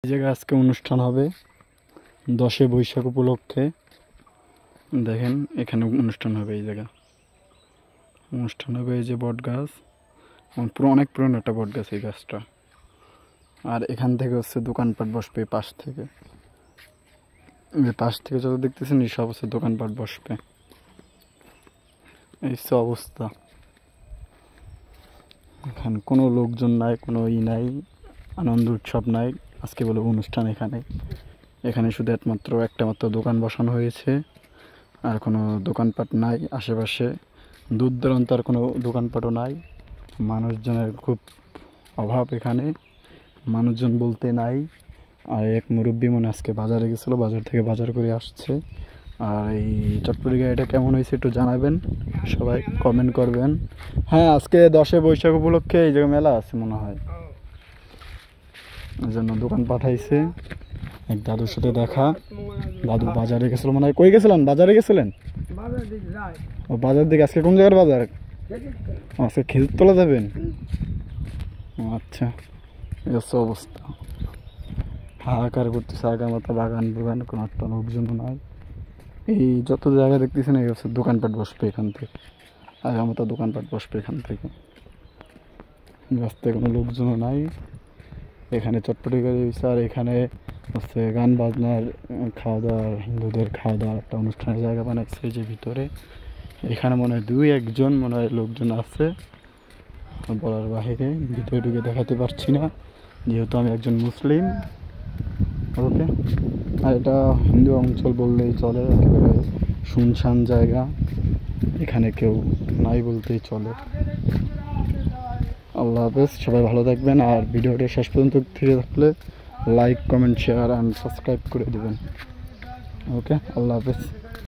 এই জায়গায় আজকে অনুষ্ঠান হবে 10 বৈশাখ উপলক্ষে। দেখেন এখানে অনুষ্ঠান হবে, এই জায়গা অনুষ্ঠান হবে। এই যে বট গাছ, অনেক পুরনো একটা বট গাছ এই গাছটা। আর এখান থেকে হচ্ছে দোকানপাট বসবে পাশ থেকে, পাশ থেকে যত দেখতেছেন এই সব হচ্ছে দোকানপাট বসবে। এই তো অবস্থা, এখানে কোনো লোকজন নাই, কোনো নাই, আনন্দ উৎসব নাই। আজকে বলে অনুষ্ঠান এখানে শুধু একটা মাত্র দোকান বসানো হয়েছে, আর কোনো দোকানপাট নাই আশেপাশে। দূর দূরান্ত আর কোনো দোকানপাটও নাই। মানুষজনের খুব অভাব এখানে, মানুষজন বলতে নাই। আর এক মুরব্বী মনে আজকে বাজারে গেছিলো, বাজার থেকে বাজার করে আসছে। আর এই চটপটি গাড়িটা কেমন হয়েছে একটু জানাবেন, সবাই কমেন্ট করবেন। হ্যাঁ, আজকে 10 বৈশাখ উপলক্ষে এই জায়গায় মেলা আছে মনে হয়, এই জন্য দোকান পাঠাইছে। এক দাদুর সাথে দেখা, দাদু বাজারে গেছিল মনে হয়। কই গেছিলেন? বাজারে গেছিলেন? ও বাজার দিকে। আজকে কোন জায়গার বাজার? আজকে খেজুর তোলা যাবেন? আচ্ছা, এই হচ্ছে অবস্থা। হাহাকার করতেছে আগের মতো বাগান বুগান, কোনো একটা লোকজন নাই। এই যত জায়গা দেখতেছেন এই হচ্ছে দোকানপাট বসবে এখান থেকে, আগের মতো দোকানপাট বসবে এখান থেকে। রাস্তায় কোনো লোকজনও নাই। এখানে চটপটি গাড়ি হয়েছে, আর এখানে হচ্ছে গান বাজনার খাওয়া দাওয়ার, হিন্দুদের খাওয়া দাওয়ার একটা অনুষ্ঠানের জায়গা বানাচ্ছে যে ভিতরে। এখানে মনে হয় 2-1 মনে হয় লোকজন আছে, বলার বাহিরে। ভিতরে ঢুকে দেখাতে পারছি না যেহেতু আমি একজন মুসলিম। ওকে, আর এটা হিন্দু অঞ্চল বললেই চলে, একেবারে শুনশান জায়গা, এখানে কেউ নাই বলতেই চলে। আল্লাহ হাফেজ, সবাই ভালো থাকবেন। আর ভিডিওটি শেষ পর্যন্ত থেকে থাকলে like, comment, share and subscribe করে দেবেন। ওকে, আল্লাহ হাফেজ।